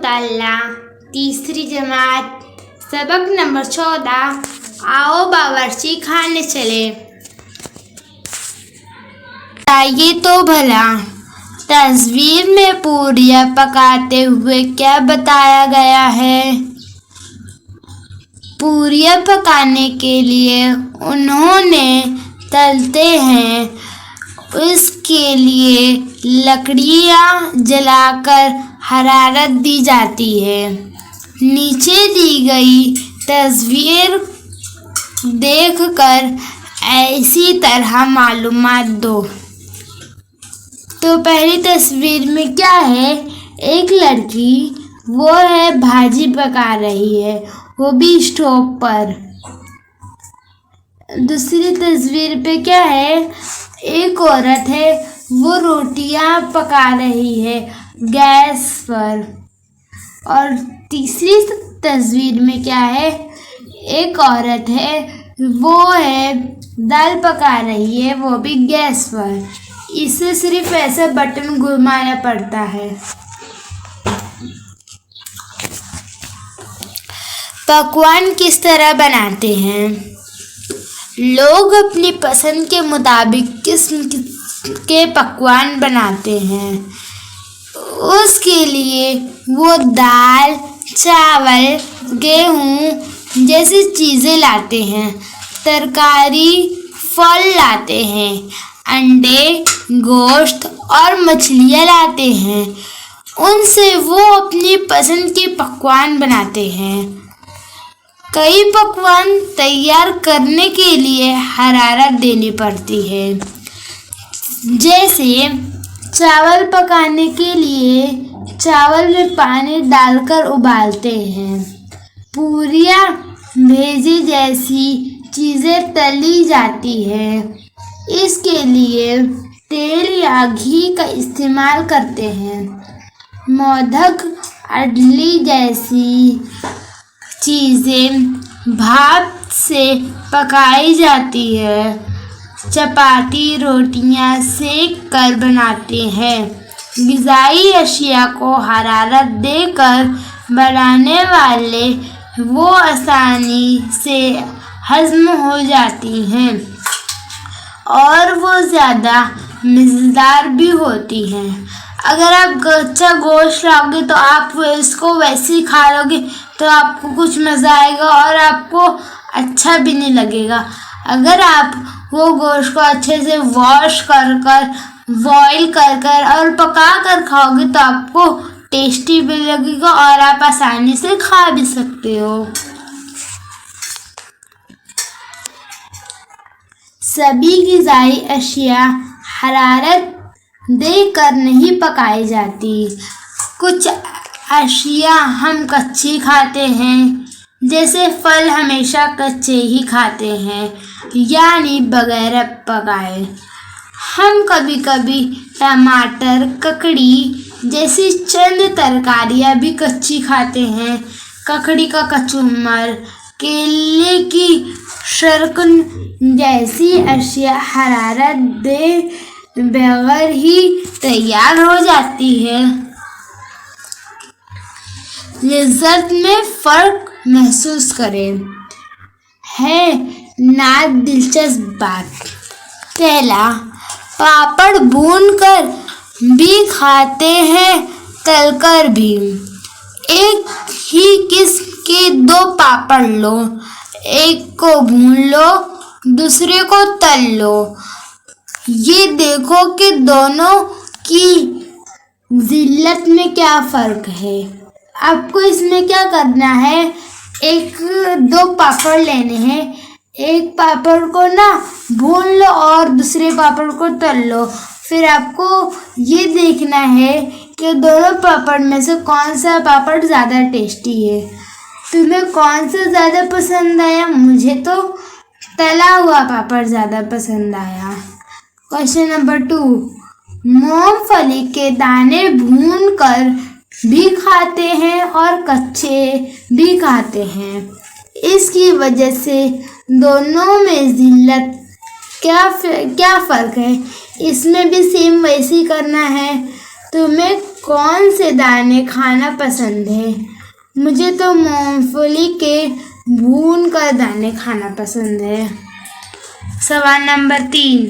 मुताल्ला तीसरी जमात सबक नंबर 14। आओ बावर्ची खाने चले। आइए तो भला तस्वीर में पूरियां पकाते हुए क्या बताया गया है। पूरियां पकाने के लिए उन्होंने तलते हैं, उसके लिए लकड़ियां जलाकर हरारत दी जाती है। नीचे दी गई तस्वीर देखकर ऐसी तरह मालूमात दो। तो पहली तस्वीर में क्या है, एक लड़की वो है भाजी पका रही है, वो भी स्टोव पर। दूसरी तस्वीर पे क्या है, एक औरत है वो रोटियां पका रही है गैस पर। और तीसरी तस्वीर में क्या है, एक औरत है वो है दाल पका रही है, वो भी गैस पर। इसे सिर्फ ऐसा बटन घुमाना पड़ता है। पकवान किस तरह बनाते हैं। लोग अपनी पसंद के मुताबिक किस्म के पकवान बनाते हैं। उसके लिए वो दाल, चावल, गेहूँ जैसी चीज़ें लाते हैं, तरकारी, फल लाते हैं, अंडे, गोश्त और मछलियाँ लाते हैं। उनसे वो अपनी पसंद के पकवान बनाते हैं। कई पकवान तैयार करने के लिए हरारत देनी पड़ती है। जैसे चावल पकाने के लिए चावल में पानी डालकर उबालते हैं। पूरियां, भेजी जैसी चीज़ें तली जाती है, इसके लिए तेल या घी का इस्तेमाल करते हैं। मोदक, इडली जैसी चीज़ें भाप से पकाई जाती है। चपाती, रोटियां सेक कर बनाते हैं। ग़िज़ाई अशिया को हरारत देकर बनाने वाले वो आसानी से हज़म हो जाती हैं और वो ज़्यादा मज़ेदार भी होती हैं। अगर आप कच्चा गोश्त लाओगे तो आप इसको वैसे ही खा लोगे तो आपको कुछ मज़ा आएगा और आपको अच्छा भी नहीं लगेगा। अगर आप वो गोश्त को अच्छे से वॉश कर बॉईल कर और पका कर खाओगे तो आपको टेस्टी भी लगेगा और आप आसानी से खा भी सकते हो। सभी ग़िज़ाई अशिया हरारत देकर नहीं पकाई जाती। कुछ अशिया हम कच्ची खाते हैं, जैसे फल हमेशा कच्चे ही खाते हैं, यानी बगैर पकाए। हम कभी कभी टमाटर, ककड़ी जैसी चंद तरकारियाँ भी कच्ची खाते हैं। ककड़ी का कचूमर, केले की शर्कन जैसी अशिया हरारत दे बगैर ही तैयार हो जाती है। लज़्ज़त में फ़र्क महसूस करें है ना दिलचस्प बात। पहला, पापड़ भूनकर भी खाते हैं, तलकर भी। एक ही किस्म के दो पापड़ लो, एक को भून लो, दूसरे को तल लो। ये देखो कि दोनों की ज़िल्लत में क्या फ़र्क है। आपको इसमें क्या करना है, दो पापड़ लेने हैं, एक पापड़ को ना भून लो और दूसरे पापड़ को तल लो। फिर आपको ये देखना है कि दोनों पापड़ में से कौन सा पापड़ ज़्यादा टेस्टी है। तुम्हें कौन सा ज़्यादा पसंद आया? मुझे तो तला हुआ पापड़ ज़्यादा पसंद आया। क्वेश्चन नंबर 2, मूंगफली के दाने भूनकर भी खाते हैं और कच्चे भी खाते हैं। इसकी वजह से दोनों में ज़िल्लत क्या फ़र्क है। इसमें भी सेम वैसे ही करना है। तुम्हें कौन से दाने खाना पसंद है? मुझे तो मूंगफली के भून कर दाने खाना पसंद है। सवाल नंबर 3,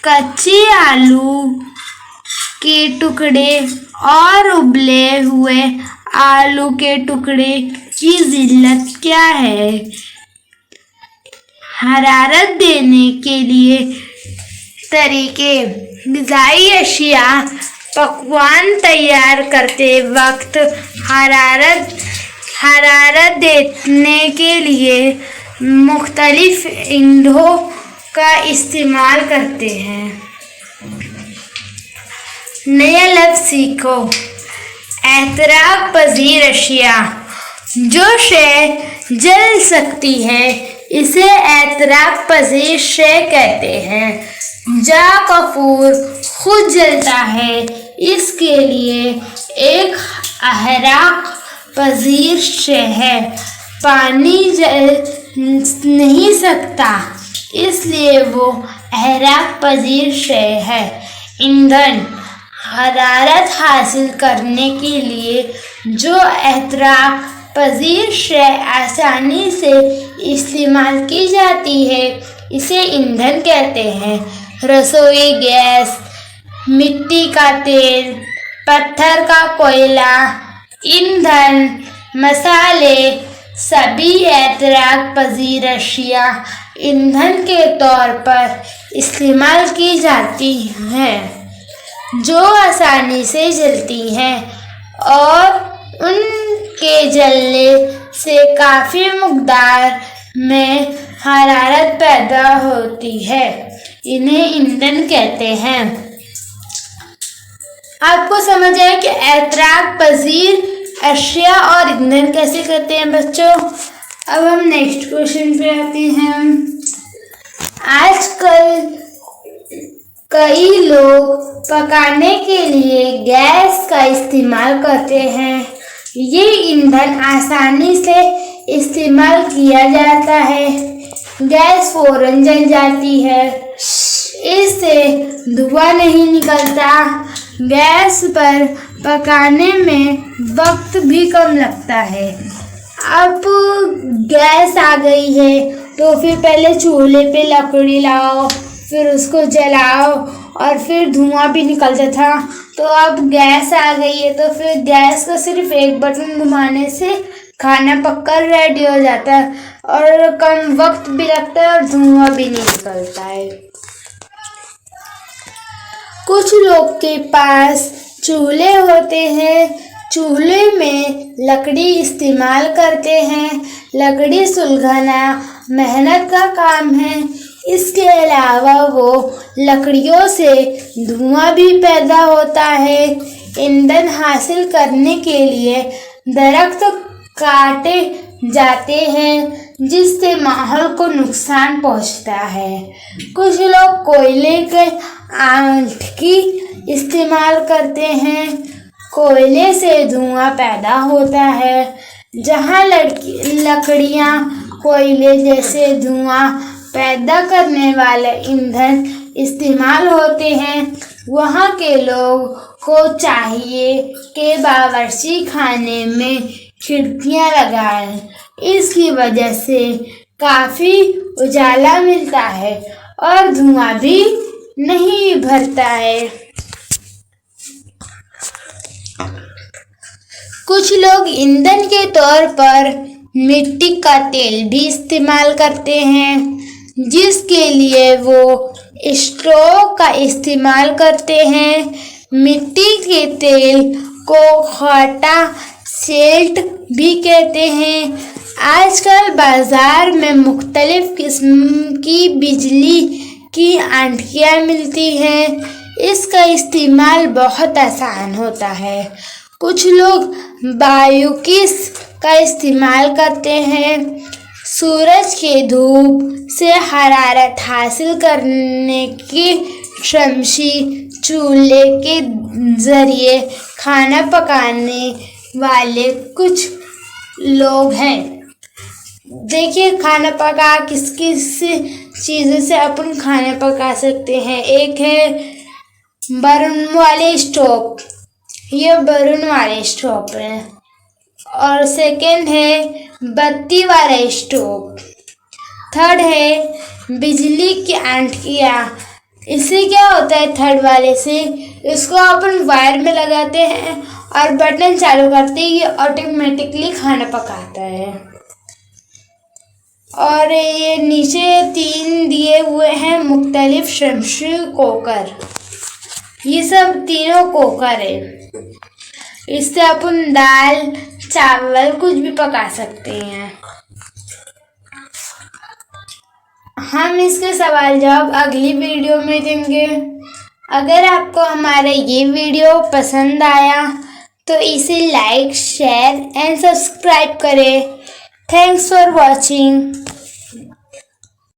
कच्चे आलू के टुकड़े और उबले हुए आलू के टुकड़े की जिल्लत क्या है? हरारत देने के लिए तरीके। ग़िज़ाई अशिया पकवान तैयार करते वक्त हरारत देने के लिए मुख्तलिफ ईंधनों का इस्तेमाल करते हैं। नया लफ्ज़ सीखो। एतराफ़ पज़ीर अशिया। जो शय जल सकती है इसे एतराफ़ पज़ीर शय कहते हैं। जा कपूर खुद जलता है, इसके लिए एक एतराफ़ पज़ीर शय है। पानी जल नहीं सकता, इसलिए वो एतराफ़ पज़ीर शय है। ईंधन। हरारत हासिल करने के लिए जो एतराफ़ पज़ीर शय आसानी से इस्तेमाल की जाती है इसे ईंधन कहते हैं। रसोई गैस, मिट्टी का तेल, पत्थर का कोयला, ईंधन, मसाले सभी एतराफ़ पज़ीर अशिया ईंधन के तौर पर इस्तेमाल की जाती हैं जो आसानी से जलती हैं और उनके जलने से काफ़ी मकदार में हरारत पैदा होती है। इन्हें ईंधन कहते हैं। आपको समझ आया कि एतराफ़ पज़ीर अशिया और ईंधन कैसे कहते हैं बच्चों। अब हम नेक्स्ट क्वेश्चन पे आते हैं। आजकल कई लोग पकाने के लिए गैस का इस्तेमाल करते हैं। ये ईंधन आसानी से इस्तेमाल किया जाता है। गैस फौरन जल जाती है, इससे धुआं नहीं निकलता। गैस पर पकाने में वक्त भी कम लगता है। अब गैस आ गई है तो फिर पहले चूल्हे पे लकड़ी लाओ, फिर उसको जलाओ और फिर धुआं भी निकलता था। तो अब गैस आ गई है तो फिर गैस का सिर्फ एक बटन घुमाने से खाना पककर रेडी हो जाता है और कम वक्त भी लगता है और धुआं भी नहीं निकलता है। कुछ लोग के पास चूल्हे होते हैं, चूल्हे में लकड़ी इस्तेमाल करते हैं। लकड़ी सुलगाना मेहनत का काम है। इसके अलावा वो लकड़ियों से धुआं भी पैदा होता है। ईंधन हासिल करने के लिए दरख्त काटे जाते हैं जिससे माहौल को नुकसान पहुंचता है। कुछ लोग कोयले के आंटकी इस्तेमाल करते हैं। कोयले से धुआं पैदा होता है। जहाँ लकड़ियाँ कोयले जैसे धुआं पैदा करने वाले ईंधन इस्तेमाल होते हैं, वहाँ के लोग को चाहिए कि बावर्ची खाने में खिड़कियाँ लगाएं। इसकी वजह से काफ़ी उजाला मिलता है और धुआं भी नहीं भरता है। कुछ लोग ईंधन के तौर पर मिट्टी का तेल भी इस्तेमाल करते हैं, जिसके लिए वो स्टोव का इस्तेमाल करते हैं। मिट्टी के तेल को खाटा सेल्ट भी कहते हैं। आजकल बाज़ार में मुख्तलिफ किस्म की बिजली की आंटियाँ मिलती हैं। इसका इस्तेमाल बहुत आसान होता है। कुछ लोग बायोगैस का इस्तेमाल करते हैं। सूरज के धूप से हरारत हासिल करने की शमशी चूल्हे के ज़रिए खाना पकाने वाले कुछ लोग हैं। देखिए खाना पका किस किस चीज़ों से अपन खाना पका सकते हैं। एक है बर्न वाले स्टोव, ये बलून वाले स्टोव है। और सेकंड है बत्ती वाला स्टोव। थर्ड है बिजली की आंटिया। इससे क्या होता है, थर्ड वाले से इसको अपन वायर में लगाते हैं और बटन चालू करते ही ये ऑटोमेटिकली खाना पकाता है। और ये नीचे 3 दिए हुए हैं मुख्तलिफ शमशी कुकर। ये सब तीनों कुकर है। इससे अपन दाल चावल कुछ भी पका सकते हैं। हम इसके सवाल जवाब अगली वीडियो में देंगे। अगर आपको हमारा ये वीडियो पसंद आया तो इसे लाइक शेयर एंड सब्सक्राइब करें। Thanks for watching.